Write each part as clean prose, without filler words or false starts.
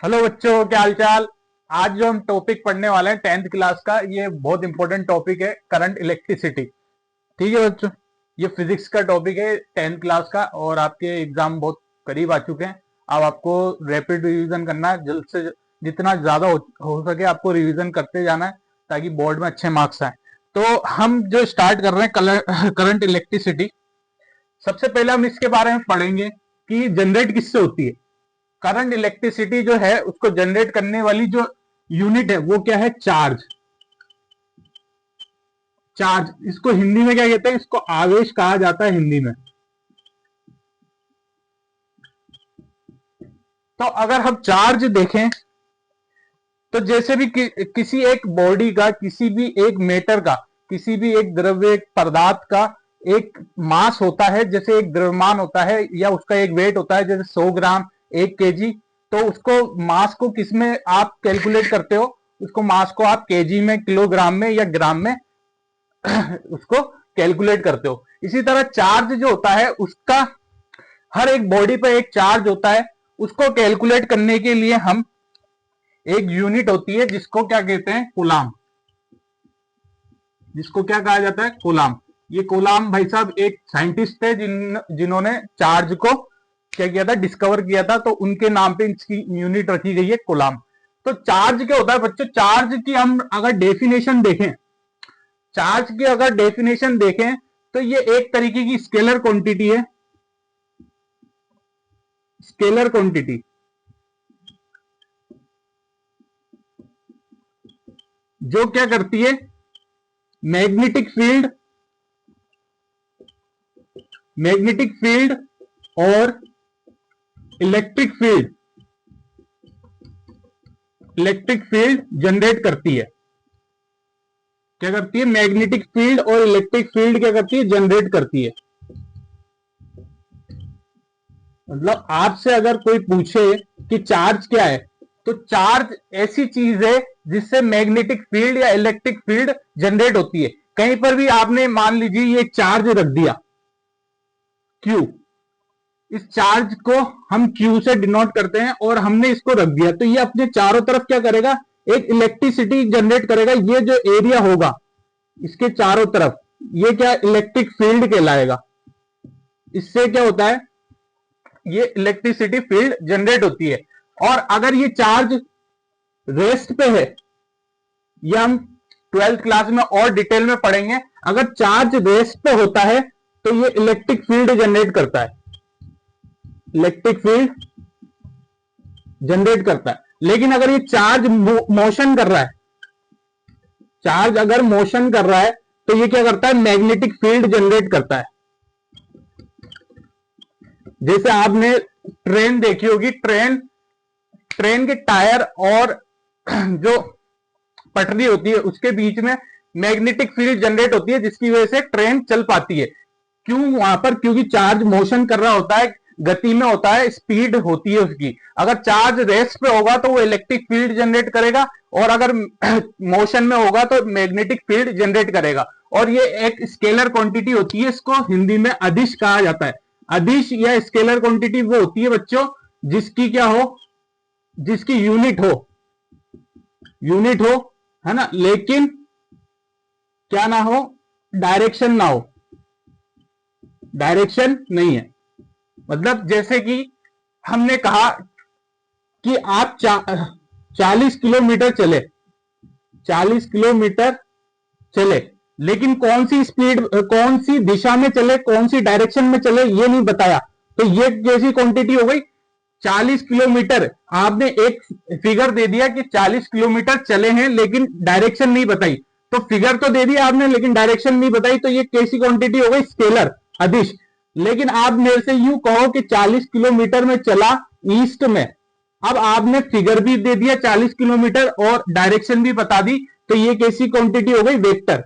Hello बच्चों, क्या हाल चाल। आज जो हम टॉपिक पढ़ने वाले हैं 10th क्लास का, ये बहुत इंपॉर्टेंट टॉपिक है, करंट इलेक्ट्रिसिटी। ठीक है बच्चों, ये फिजिक्स का टॉपिक है 10th क्लास का और आपके एग्जाम बहुत करीब आ चुके हैं। अब आपको रैपिड रिवीजन करना है, जल्द से जितना ज्यादा हो सके आपको रिवीजन करते जाना है ताकि बोर्ड में अच्छे मार्क्स आए। तो हम जो स्टार्ट कर रहे हैं करंट इलेक्ट्रिसिटी, सबसे पहले हम इसके बारे में पढ़ेंगे कि जनरेट किससे होती है। करंट इलेक्ट्रिसिटी जो है उसको जनरेट करने वाली जो यूनिट है वो क्या है? चार्ज। चार्ज, इसको हिंदी में क्या कहते हैं? इसको आवेश कहा जाता है हिंदी में। तो अगर हम चार्ज देखें तो जैसे भी किसी एक बॉडी का, किसी भी एक मैटर का, किसी भी एक द्रव्य, एक पदार्थ का एक मास होता है, जैसे एक द्रव्यमान होता है या उसका एक वेट होता है, जैसे 100 ग्राम, 1 केजी। तो उसको मास को किस में आप कैलकुलेट करते हो? उसको मास को आप केजी में, किलोग्राम में या ग्राम में उसको कैलकुलेट करते हो। इसी तरह चार्ज जो होता है उसका, हर एक बॉडी पर एक चार्ज होता है, उसको कैलकुलेट करने के लिए हम एक यूनिट होती है जिसको क्या कहते हैं? कूलाम। जिसको क्या कहा जाता है? कूलाम। ये कूलाम भाई साहब एक साइंटिस्ट थे जिन्होंने चार्ज को क्या किया था? डिस्कवर किया था। तो उनके नाम पे इसकी यूनिट रखी गई है, कूलाम। तो चार्ज क्या होता है बच्चों? चार्ज की हम अगर डेफिनेशन देखें, चार्ज की अगर डेफिनेशन देखें तो ये एक तरीके की स्केलर क्वांटिटी है। स्केलर क्वांटिटी जो क्या करती है? मैग्नेटिक फील्ड, मैग्नेटिक फील्ड और electric field, electric field generate करती है। क्या करती है? मैग्नेटिक फील्ड और इलेक्ट्रिक फील्ड क्या करती है? जनरेट करती है। मतलब आपसे अगर कोई पूछे कि चार्ज क्या है, तो चार्ज ऐसी चीज है जिससे मैग्नेटिक फील्ड या इलेक्ट्रिक फील्ड जनरेट होती है। कहीं पर भी आपने मान लीजिए ये चार्ज रख दिया क्यू, इस चार्ज को हम क्यू से डिनोट करते हैं और हमने इसको रख दिया, तो ये अपने चारों तरफ क्या करेगा? एक इलेक्ट्रिसिटी जनरेट करेगा। ये जो एरिया होगा इसके चारों तरफ, ये क्या? इलेक्ट्रिक फील्ड कहलाएगा। इससे क्या होता है? ये इलेक्ट्रिसिटी फील्ड जनरेट होती है। और अगर ये चार्ज रेस्ट पे है, ये हम 12th क्लास में और डिटेल में पढ़ेंगे। अगर चार्ज रेस्ट पे होता है तो ये इलेक्ट्रिक फील्ड जनरेट करता है, इलेक्ट्रिक फील्ड जनरेट करता है। लेकिन अगर ये चार्ज मोशन कर रहा है, चार्ज अगर मोशन कर रहा है तो ये क्या करता है? मैग्नेटिक फील्ड जनरेट करता है। जैसे आपने ट्रेन देखी होगी, ट्रेन ट्रेन के टायर और जो पटरी होती है उसके बीच में मैग्नेटिक फील्ड जनरेट होती है, जिसकी वजह से ट्रेन चल पाती है। क्यों वहां पर? क्योंकि चार्ज मोशन कर रहा होता है, गति में होता है, स्पीड होती है उसकी। अगर चार्ज रेस्ट पे होगा तो वो इलेक्ट्रिक फील्ड जनरेट करेगा, और अगर मोशन में होगा तो मैग्नेटिक फील्ड जनरेट करेगा। और ये एक स्केलर क्वांटिटी होती है, इसको हिंदी में अदिश कहा जाता है। अदिश या स्केलर क्वांटिटी वो होती है बच्चों जिसकी क्या हो? जिसकी यूनिट हो, यूनिट हो, है ना, लेकिन क्या ना हो? डायरेक्शन ना हो, डायरेक्शन नहीं है। मतलब जैसे कि हमने कहा कि आप 40 किलोमीटर चले, 40 किलोमीटर चले, लेकिन कौन सी स्पीड, कौन सी दिशा में चले, कौन सी डायरेक्शन में चले, ये नहीं बताया। तो ये कैसी क्वांटिटी हो गई? 40 किलोमीटर। आपने एक फिगर दे दिया कि 40 किलोमीटर चले हैं लेकिन डायरेक्शन नहीं बताई। तो फिगर तो दे दिया आपने लेकिन डायरेक्शन नहीं बताई, तो ये कैसी क्वांटिटी हो गई? स्केलर, अदिश। लेकिन आप मेरे से यूं कहो कि 40 किलोमीटर में चला ईस्ट में, अब आपने फिगर भी दे दिया 40 किलोमीटर और डायरेक्शन भी बता दी, तो ये कैसी क्वांटिटी हो गई? वेक्टर।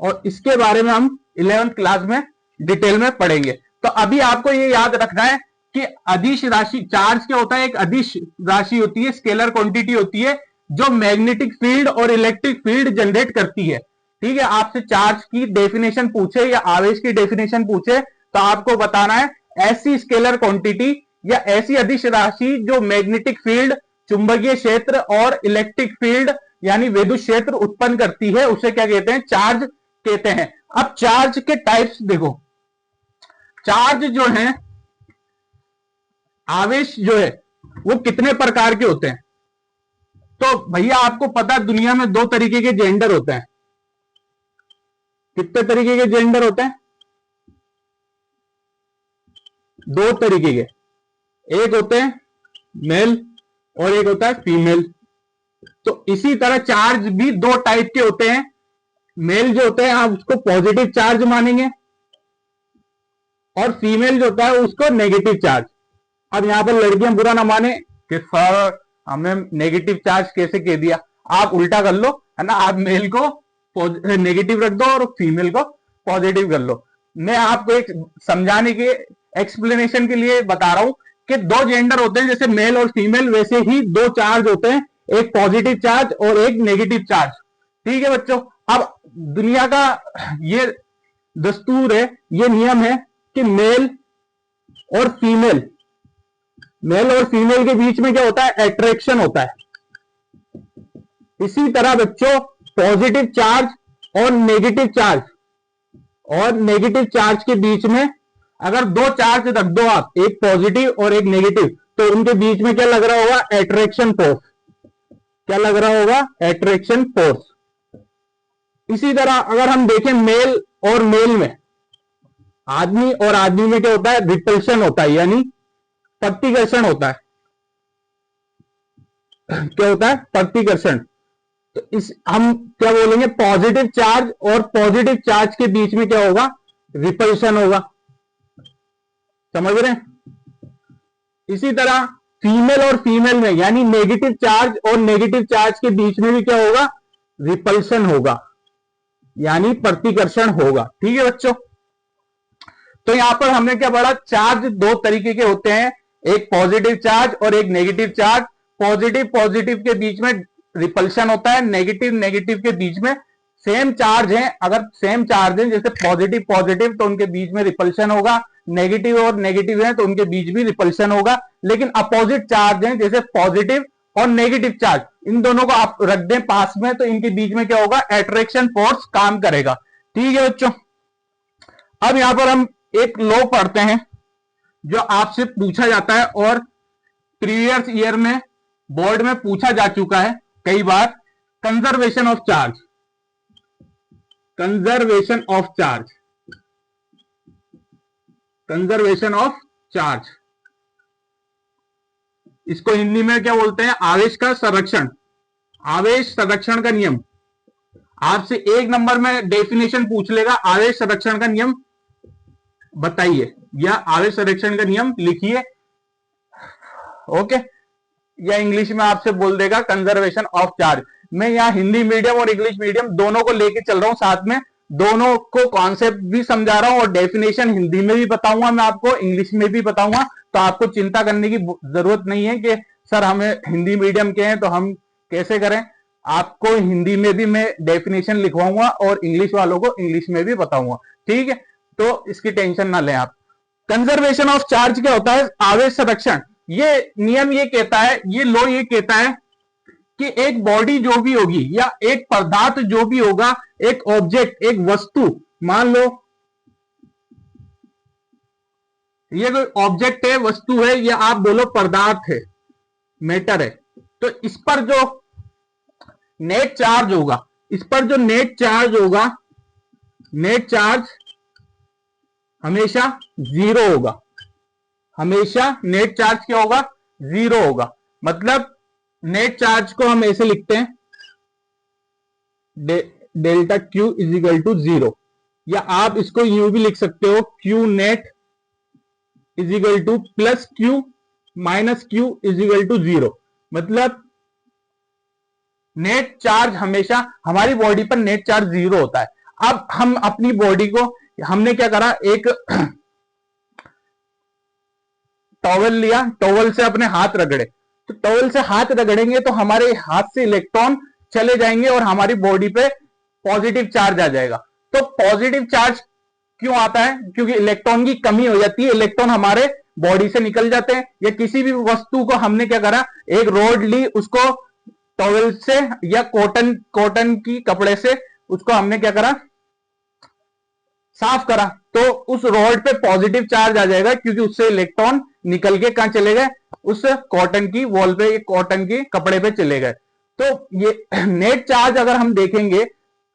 और इसके बारे में हम 11th क्लास में डिटेल में पढ़ेंगे। तो अभी आपको ये याद रखना है कि अदिश राशि, चार्ज क्या होता है? एक अदिश राशि होती है, स्केलर क्वांटिटी होती है जो मैग्नेटिक फील्ड और इलेक्ट्रिक फील्ड जनरेट करती है। ठीक है, आपसे चार्ज की डेफिनेशन पूछे या आवेश की डेफिनेशन पूछे तो आपको बताना है ऐसी स्केलर क्वांटिटी या ऐसी अदिश राशि जो मैग्नेटिक फील्ड चुंबकीय क्षेत्र और इलेक्ट्रिक फील्ड यानी विद्युत क्षेत्र उत्पन्न करती है, उसे क्या कहते हैं? चार्ज कहते हैं। अब चार्ज के टाइप्स देखो, चार्ज जो है, आवेश जो है वो कितने प्रकार के होते हैं? तो भैया आपको पता है दुनिया में दो तरीके के जेंडर होते हैं। कितने तरीके के जेंडर होते हैं? दो तरीके के, एक होते हैं मेल और एक होता है फीमेल। तो इसी तरह चार्ज भी दो टाइप के होते हैं। मेल जो होते हैं आप उसको पॉजिटिव चार्ज मानेंगे और फीमेल जो होता है उसको नेगेटिव चार्ज। अब यहां पर लड़कियां बुरा ना माने कि सर हमें नेगेटिव चार्ज कैसे कह दिया, आप उल्टा कर लो, है ना, आप मेल को नेगेटिव रख दो और फीमेल को पॉजिटिव कर लो। मैं आपको एक समझाने के एक्सप्लेनेशन के लिए बता रहा हूं कि दो जेंडर होते हैं जैसे मेल और फीमेल, वैसे ही दो चार्ज होते हैं, एक पॉजिटिव चार्ज और एक नेगेटिव चार्ज। ठीक है बच्चों। अब दुनिया का ये दस्तूर है, ये नियम है कि मेल और फीमेल के बीच में क्या होता है? अट्रैक्शन होता है। इसी तरह बच्चों पॉजिटिव चार्ज और नेगेटिव चार्ज के बीच में अगर दो चार्ज रख दो आप, एक पॉजिटिव और एक नेगेटिव, तो उनके बीच में क्या लग रहा होगा? Attraction force. क्या लग रहा होगा? Attraction force. इसी तरह अगर हम देखें मेल और मेल में, आदमी और आदमी में क्या होता है? रिपल्शन होता है, यानी प्रतिकर्षण होता है। क्या होता है? प्रतिकर्षण। तो इस हम क्या बोलेंगे? पॉजिटिव चार्ज और पॉजिटिव चार्ज के बीच में क्या होगा? रिपल्शन होगा। समझ रहे हैं? इसी तरह फीमेल और फीमेल में यानी नेगेटिव चार्ज और नेगेटिव चार्ज के बीच में भी क्या होगा? रिपल्शन होगा, यानी प्रतिकर्षण होगा। ठीक है बच्चों। तो यहां पर हमने क्या पढ़ा? चार्ज दो तरीके के होते हैं, एक पॉजिटिव चार्ज और एक नेगेटिव चार्ज। पॉजिटिव के बीच में रिपल्शन होता है, नेगेटिव के बीच में सेम चार्ज है, अगर सेम चार्ज है जैसे पॉजिटिव तो उनके बीच में रिपल्शन होगा, नेगेटिव और नेगेटिव है तो उनके बीच भी रिपल्शन होगा। लेकिन अपोजिट चार्ज है जैसे पॉजिटिव और नेगेटिव चार्ज, इन दोनों को आप रख दें पास में तो इनके बीच में क्या होगा? अट्रैक्शन फोर्स काम करेगा। ठीक है बच्चों। अब यहां पर हम एक लॉ पढ़ते हैं जो आपसे पूछा जाता है और प्रीवियस ईयर में बोर्ड में पूछा जा चुका है कई बार। Conservation of charge. Conservation of charge. Conservation of charge, इसको हिंदी में क्या बोलते हैं? आवेश का संरक्षण। आवेश संरक्षण का नियम। आपसे एक नंबर में डेफिनेशन पूछ लेगा, आवेश संरक्षण का नियम बताइए या आवेश संरक्षण का नियम लिखिए। ओके। या इंग्लिश में आपसे बोल देगा कंजर्वेशन ऑफ चार्ज। मैं यहाँ हिंदी मीडियम और इंग्लिश मीडियम दोनों को लेके चल रहा हूं साथ में, दोनों को कॉन्सेप्ट भी समझा रहा हूं और डेफिनेशन हिंदी में भी बताऊंगा मैं आपको, इंग्लिश में भी बताऊंगा। तो आपको चिंता करने की जरूरत नहीं है कि सर हमें हिंदी मीडियम के हैं तो हम कैसे करें। आपको हिंदी में भी मैं डेफिनेशन लिखवाऊंगा और इंग्लिश वालों को इंग्लिश में भी बताऊंगा। ठीक है, तो इसकी टेंशन ना लें आप। कंजर्वेशन ऑफ चार्ज क्या होता है? आवेश संरक्षण। ये नियम ये कहता है, ये लॉ ये कहता है कि एक बॉडी जो भी होगी या एक पदार्थ जो भी होगा, एक ऑब्जेक्ट, एक वस्तु, मान लो ये कोई ऑब्जेक्ट है, वस्तु है, या आप बोलो पदार्थ है, मैटर है, तो इस पर जो नेट चार्ज होगा, इस पर जो नेट चार्ज होगा, नेट चार्ज हमेशा जीरो होगा। हमेशा नेट चार्ज क्या होगा? जीरो होगा। मतलब नेट चार्ज को हम ऐसे लिखते हैं, delta Q is equal to zero, या आप इसको यूं भी लिख सकते हो, Q net is equal to plus Q minus Q is equal to zero. मतलब नेट चार्ज हमेशा हमारी बॉडी पर नेट चार्ज जीरो होता है। अब हम अपनी बॉडी को, हमने क्या करा, एक टॉवल लिया, टॉवल से अपने हाथ रगड़े, तो टॉवल से हाथ रगड़ेंगे तो हमारे हाथ से इलेक्ट्रॉन चले जाएंगे और हमारी बॉडी पे पॉजिटिव चार्ज आ जाएगा। तो पॉजिटिव चार्ज क्यों आता है? क्योंकि इलेक्ट्रॉन की कमी हो जाती है, इलेक्ट्रॉन हमारे बॉडी से निकल जाते हैं, या किसी भी वस्तु को हमने क्या करा, एक रोड ली, उसको टॉवेल से या कॉटन की कपड़े से उसको हमने क्या करा, साफ करा, तो उस रॉड पे पॉजिटिव चार्ज आ जाएगा, क्योंकि उससे इलेक्ट्रॉन निकल के कहां चले गए, उस कॉटन की वॉल पे, कॉटन के कपड़े पे चले गए। तो ये नेट चार्ज अगर हम देखेंगे,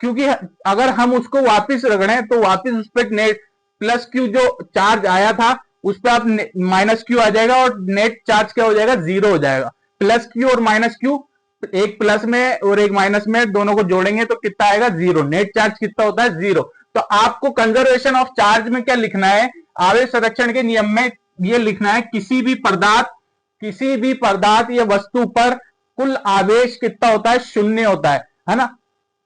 क्योंकि अगर हम उसको वापस रगड़ें तो वापस उस पर नेट प्लस क्यू जो चार्ज आया था उस पर आप माइनस क्यू आ जाएगा, और नेट चार्ज क्या हो जाएगा, जीरो हो जाएगा। प्लस क्यू और माइनस क्यू, एक प्लस में और एक माइनस में, दोनों को जोड़ेंगे तो कितना आएगा, जीरो। नेट चार्ज कितना होता है, जीरो। तो आपको कंजर्वेशन ऑफ चार्ज में क्या लिखना है, आवेश संरक्षण के नियम में ये लिखना है, किसी भी पदार्थ या वस्तु पर कुल आवेश कितना होता है, शून्य होता है ना।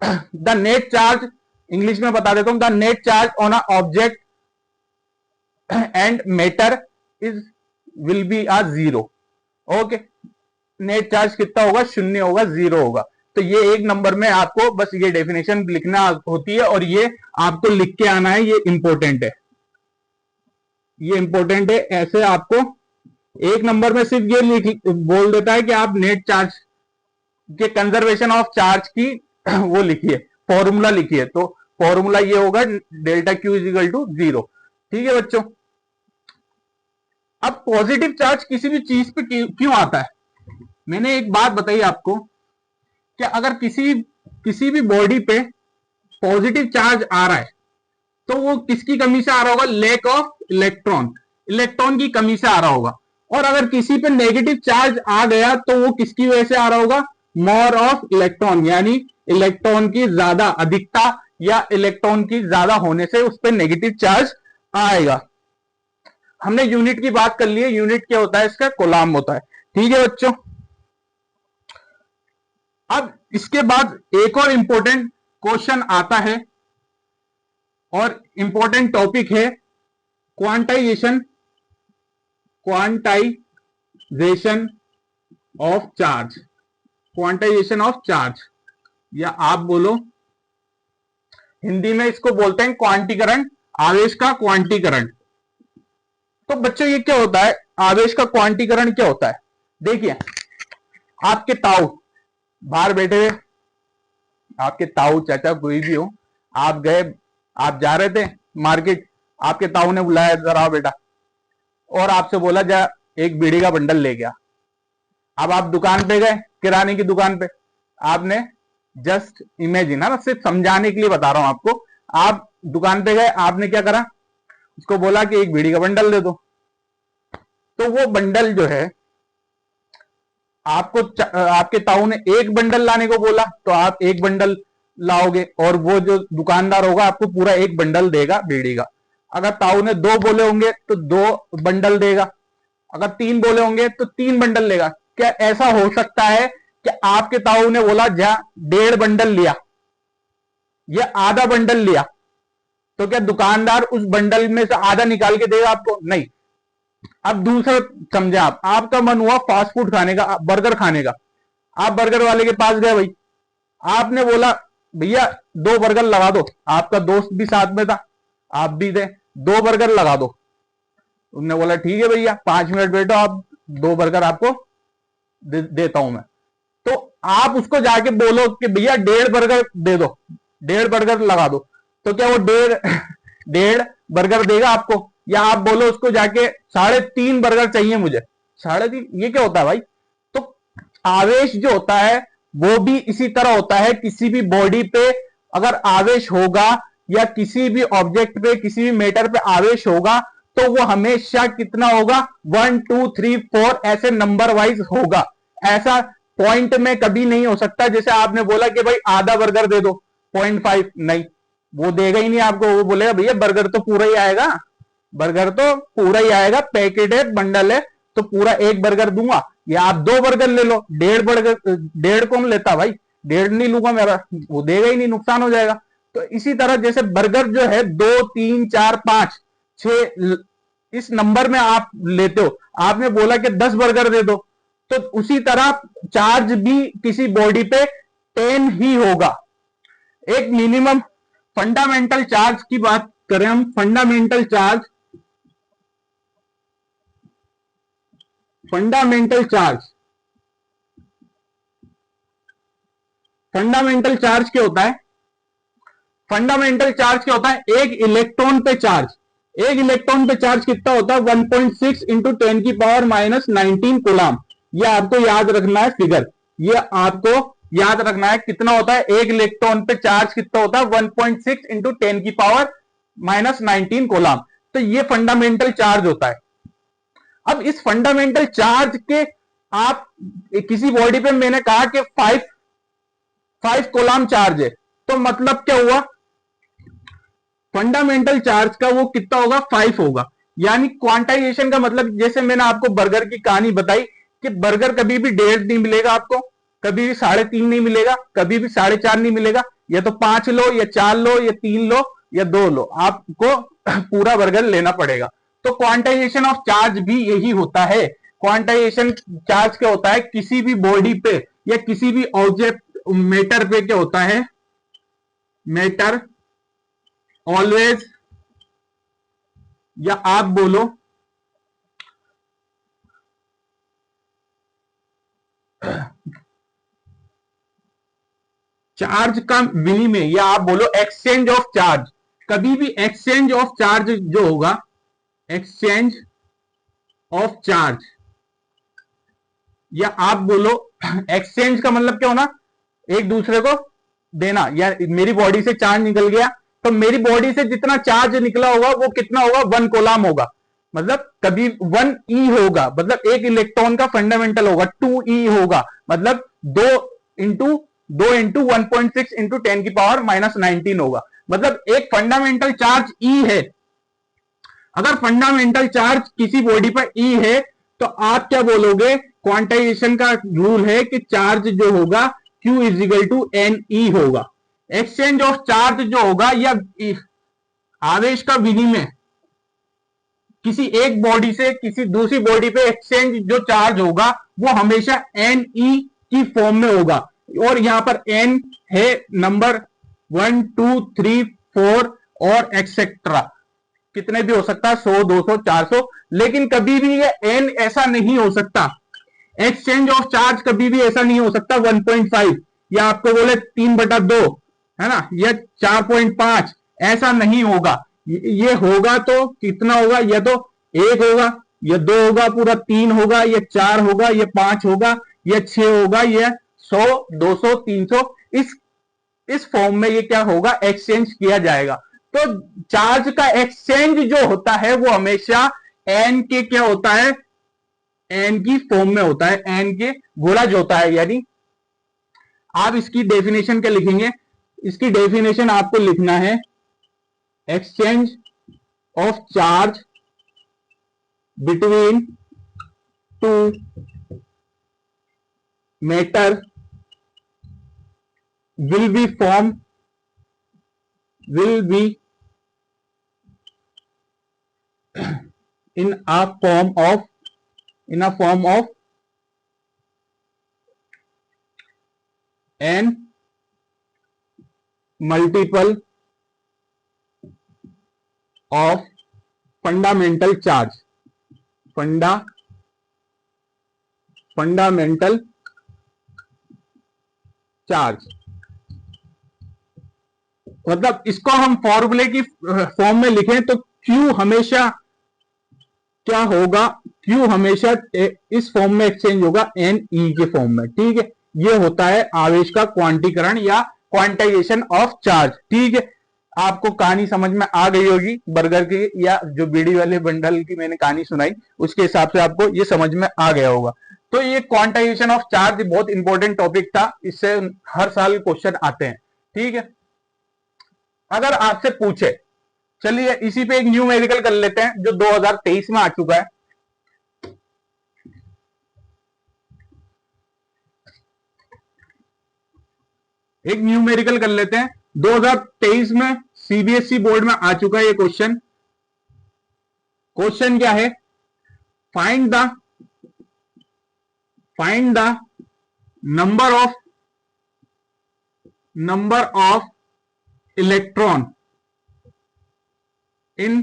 द नेट चार्ज, इंग्लिश में बता देता हूं, the net charge on a object and matter is will be a zero. Okay, net charge कितना होगा, शून्य होगा, जीरो होगा। तो ये एक नंबर में आपको बस ये डेफिनेशन लिखना होती है, और ये आपको लिख के आना है, ये इंपॉर्टेंट है, ये इंपॉर्टेंट है। ऐसे आपको एक नंबर में सिर्फ ये बोल देता है कि आप नेट चार्ज के कंजर्वेशन ऑफ चार्ज की वो लिखिए, फॉर्मूला लिखिए। तो फॉर्मूला ये होगा, delta Q is equal to zero. ठीक है बच्चों। अब पॉजिटिव चार्ज किसी भी चीज पे क्यों आता है, मैंने एक बात बताई आपको कि अगर किसी भी बॉडी पे पॉजिटिव चार्ज आ रहा है तो वो किसकी कमी से आ रहा होगा, लैक ऑफ इलेक्ट्रॉन की कमी से आ रहा होगा। और अगर किसी पे नेगेटिव चार्ज आ गया तो वो किसकी वजह से आ रहा होगा, मोर ऑफ इलेक्ट्रॉन, यानी इलेक्ट्रॉन की ज्यादा अधिकता या इलेक्ट्रॉन की ज्यादा होने से उस पर नेगेटिव चार्ज आएगा। हमने यूनिट की बात कर ली है, यूनिट क्या होता है इसका, कूलम्ब होता है। ठीक है बच्चों। अब इसके बाद एक और इंपॉर्टेंट क्वेश्चन आता है, और इंपॉर्टेंट टॉपिक है quantization of charge. Quantization of charge, या आप बोलो हिंदी में इसको बोलते हैं क्वांटीकरण, आवेश का क्वांटीकरण। तो बच्चों ये क्या होता है, आवेश का क्वांटीकरण क्या होता है, देखिए आपके ताऊ बाहर बैठे हुए, आपके ताऊ चाचा कोई भी हो, आप गए, आप जा रहे थे मार्केट, आपके ताऊ ने बुलाया, जरा बेटा, और आपसे बोला जा एक बीड़ी का बंडल ले गया। अब आप दुकान पे गए, किराने की दुकान पे, आपने जस्ट इमेजिन, ना सिर्फ समझाने के लिए बता रहा हूं आपको, आप दुकान पे गए, आपने क्या करा, उसको बोला कि एक बीड़ी का बंडल दे दो। तो वो बंडल जो है आपको, आपके ताऊ ने एक बंडल लाने को बोला तो आप एक बंडल लाओगे, और वो जो दुकानदार होगा आपको पूरा एक बंडल देगा बीड़ी का। अगर ताऊ ने दो बोले होंगे तो दो बंडल देगा, अगर तीन बोले होंगे तो तीन बंडल लेगा। क्या ऐसा हो सकता है कि आपके ताऊ ने बोला जा 1.5 बंडल लिया या आधा बंडल लिया, तो क्या दुकानदार उस बंडल में से आधा निकाल के देगा आपको, नहीं। अब दूसरा समझे, आपका मन हुआ फास्ट फूड खाने का, बर्गर खाने का, आप बर्गर वाले के पास गए, भाई आपने बोला भैया 2 बर्गर लगा दो, आपका दोस्त भी साथ में था, आप भी थे, 2 बर्गर लगा दो। उन्होंने बोला ठीक है भैया 5 मिनट बैठो, आप 2 बर्गर आपको देता हूं मैं। तो आप उसको जाके बोलो कि भैया 1.5 बर्गर दे दो, 1.5 बर्गर लगा दो, तो क्या वो 1.5 बर्गर देगा आपको, या आप बोलो उसको जाके 3.5 बर्गर चाहिए मुझे, 3.5, ये क्या होता है भाई। तो आवेश जो होता है वो भी इसी तरह होता है, किसी भी बॉडी पे अगर आवेश होगा या किसी भी ऑब्जेक्ट पे, किसी भी मैटर पे आवेश होगा तो वो हमेशा कितना होगा, 1 2 3 4 ऐसे नंबर वाइज होगा। ऐसा पॉइंट में कभी नहीं हो सकता, जैसे आपने बोला कि भाई आधा बर्गर दे दो 0.5, नहीं, वो देगा ही नहीं आपको, वो बोलेगा भैया बर्गर तो पूरा ही आएगा, बर्गर तो पूरा ही आएगा, पैकेट है, बंडल है, तो पूरा एक बर्गर दूंगा, या आप 2 बर्गर ले लो, 1.5 बर्गर, 1.5 कौन लेता भाई, 1.5 नहीं लूंगा मेरा, वो देगा ही नहीं, नुकसान हो जाएगा। तो इसी तरह जैसे बर्गर जो है 2 3 4 5 6 इस नंबर में आप लेते हो, आपने बोला कि 10 बर्गर दे दो, तो उसी तरह चार्ज भी किसी बॉडी पे 10 ही होगा। एक मिनिमम फंडामेंटल चार्ज की बात करें हम, fundamental charge fundamental charge, fundamental charge क्या होता है? फंडामेंटल चार्ज क्या होता है? एक इलेक्ट्रॉन पे चार्ज, एक इलेक्ट्रॉन पे चार्ज कितना होता है? 1.6 इंटू 10 की पावर माइनस 19 कूलम। ये आपको याद रखना है फिगर, ये आपको याद रखना है कितना होता है एक इलेक्ट्रॉन पे चार्ज, कितना होता है? 1.6 इंटू 10 की पावर माइनस 19 कूलम। तो ये फंडामेंटल चार्ज होता है। अब इस फंडामेंटल चार्ज के आप किसी बॉडी पे, मैंने कहा कि 5 कूलम चार्ज है, तो मतलब क्या हुआ? फंडामेंटल चार्ज का वो कितना होगा? 5 होगा। यानी क्वांटाइजेशन का मतलब, जैसे मैंने आपको बर्गर की कहानी बताई कि बर्गर कभी भी 1.5 नहीं मिलेगा आपको, कभी भी 3.5 नहीं मिलेगा, कभी भी 4.5 नहीं मिलेगा। या तो 5 लो, या 4 लो, या 3 लो, या 2 लो, आपको पूरा बर्गर लेना पड़ेगा। तो क्वांटाइजेशन ऑफ चार्ज भी यही होता है। क्वांटाइजेशन चार्ज क्या होता है? किसी भी बॉडी पे या किसी भी ऑब्जेक्ट मैटर पे क्या होता है? मैटर ऑलवेज, या आप बोलो चार्ज का विनिमय, या आप बोलो एक्सचेंज ऑफ चार्ज। कभी भी एक्सचेंज ऑफ चार्ज जो होगा, एक्सचेंज ऑफ चार्ज, या आप बोलो एक्सचेंज का मतलब क्या होना? एक दूसरे को देना। या मेरी बॉडी से चार्ज निकल गया, तो मेरी बॉडी से जितना चार्ज निकला होगा वो कितना होगा? 1 कूलम होगा। मतलब कभी 1 ई होगा, मतलब एक इलेक्ट्रॉन का फंडामेंटल होगा। 2 ई होगा, मतलब 2 इंटू 1.6 इंटू 10 की पावर माइनस 19 होगा। मतलब एक फंडामेंटल चार्ज ई है। अगर फंडामेंटल चार्ज किसी बॉडी पर ई है, तो आप क्या बोलोगे? क्वांटाइजेशन का रूल है कि चार्ज जो होगा Q is equal to N e होगा। एक्सचेंज ऑफ चार्ज जो होगा, या आवेश का विनिमय, किसी एक बॉडी से किसी दूसरी बॉडी पे एक्सचेंज जो चार्ज होगा, वो हमेशा एन ई की फॉर्म में होगा। और यहां पर एन है नंबर 1 2 3 4 और एक्सेट्रा, कितने भी हो सकता है, 100 200 400। लेकिन कभी भी ये एन ऐसा नहीं हो सकता। एक्सचेंज ऑफ चार्ज कभी भी ऐसा नहीं हो सकता 1.5, या आपको बोले 3/2, है ना, या 4.5, ऐसा नहीं होगा। ये होगा तो कितना होगा? या तो 1 होगा, या 2 होगा, पूरा 3 होगा, या 4 होगा, या 5 होगा, या 6 होगा, या 100 200 300। इस फॉर्म में ये क्या होगा? एक्सचेंज किया जाएगा। तो चार्ज का एक्सचेंज जो होता है वो हमेशा एन के क्या होता है? एन की फॉर्म में होता है, एन के गुणज होता है। यानी आप इसकी डेफिनेशन क्या लिखेंगे? इसकी डेफिनेशन आपको लिखना है exchange of charge between two matter will be in a form of n multiple of fundamental charge, fundamental charge. मतलब इसको हम फॉर्मूले की फॉर्म में लिखें तो Q हमेशा क्या होगा? Q हमेशा इस फॉर्म में एक्सचेंज होगा, एन ई के फॉर्म में। ठीक है, ये होता है आवेश का क्वांटीकरण या क्वांटाइजेशन ऑफ चार्ज। ठीक है, आपको कहानी समझ में आ गई होगी बर्गर की, या जो बीड़ी वाले बंडल की मैंने कहानी सुनाई उसके हिसाब से आपको ये समझ में आ गया होगा। तो ये क्वांटाइजेशन ऑफ चार्ज बहुत इंपॉर्टेंट टॉपिक था, इससे हर साल क्वेश्चन आते हैं। ठीक है, अगर आपसे पूछे, चलिए इसी पे एक न्यूमेरिकल कर लेते हैं जो 2023 में आ चुका है। एक न्यूमेरिकल कर लेते हैं, 2023 में सीबीएसई बोर्ड में आ चुका है ये क्वेश्चन। क्वेश्चन क्या है? Find the number of electron in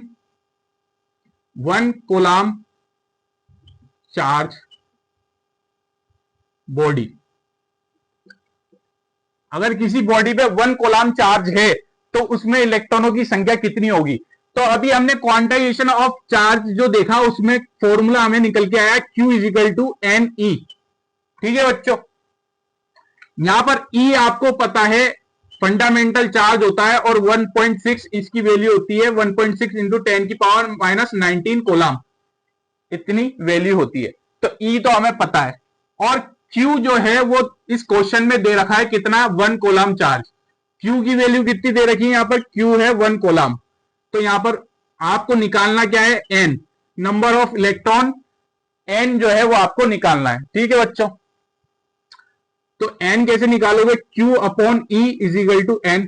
1 coulomb charge body, अगर किसी बॉडी पे 1 कूलम्ब चार्ज है तो उसमें इलेक्ट्रॉनों की संख्या कितनी होगी। तो अभी हमने क्वांटाइजेशन ऑफ चार्ज जो देखा उसमें फॉर्मूला हमें निकल के आया Q is equal to N E. ठीक है बच्चों, यहां पर E आपको पता है फंडामेंटल चार्ज होता है और 1.6 इसकी वैल्यू होती है 1.6 इंटू 10 की पावर माइनस 19 कूलम्ब, इतनी वैल्यू होती है। तो E तो हमें पता है और Q जो है वो इस क्वेश्चन में दे रखा है कितना, 1 कूलम्ब चार्ज। Q की वैल्यू कितनी दे रखी है, यहां पर Q है 1 कूलम्ब। तो यहां पर आपको निकालना क्या है, N, number of electron, N जो है वो आपको निकालना है। ठीक है बच्चों, तो N कैसे निकालोगे, Q upon E is equal to N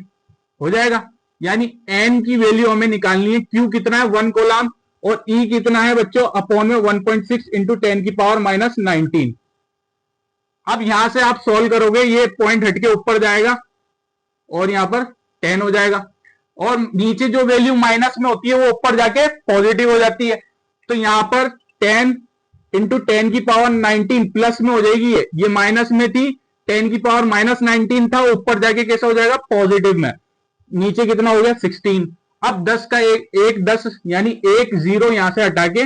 हो जाएगा। यानी N की वैल्यू हमें निकालनी है, Q कितना है 1 कूलम्ब और E कितना है बच्चों, अपॉन में 1.6 इंटू 10 की पावर माइनस 19। अब यहां से आप सॉल्व करोगे, ये पॉइंट हटके ऊपर जाएगा और यहां पर 10 हो जाएगा और नीचे जो वैल्यू माइनस में होती है वो ऊपर जाके पॉजिटिव हो जाती है। तो यहां पर 10 इंटू 10 की पावर 19 प्लस में हो जाएगी, ये माइनस में थी, 10 की पावर माइनस 19 था, ऊपर जाके कैसा हो जाएगा, पॉजिटिव में। नीचे कितना हो गया 16। अब 10 का एक 10 यानी एक जीरो यहां से हटा के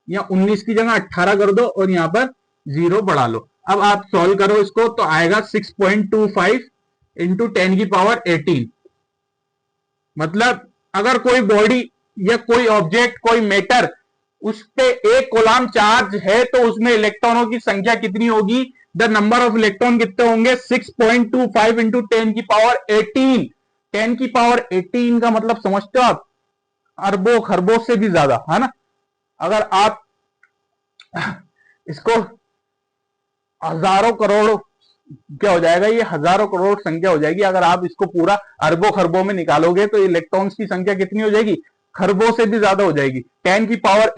या 19 की जगह 18 कर दो और यहां पर जीरो बढ़ा लो। अब आप सॉल्व करो इसको तो आएगा 6.25 इंटू 10 की पावर 18। मतलब अगर कोई बॉडी या कोई ऑब्जेक्ट, कोई मैटर, उस पे 1 कूलम्ब चार्ज है तो उसमें इलेक्ट्रॉनों की संख्या कितनी होगी, द नंबर ऑफ इलेक्ट्रॉन कितने होंगे, 6.25 इंटू 10 की पावर 18। 10 की पावर 18 का मतलब समझते हो आप, अरबों खरबों से भी ज्यादा, है ना। अगर आप इसको हजारों करोड़, क्या हो जाएगा, ये हजारों करोड़ संख्या हो जाएगी। अगर आप इसको पूरा अरबों खरबों में निकालोगे तो इलेक्ट्रॉन्स की संख्या कितनी हो जाएगी, खरबों से भी ज्यादा हो जाएगी। 10 की पावर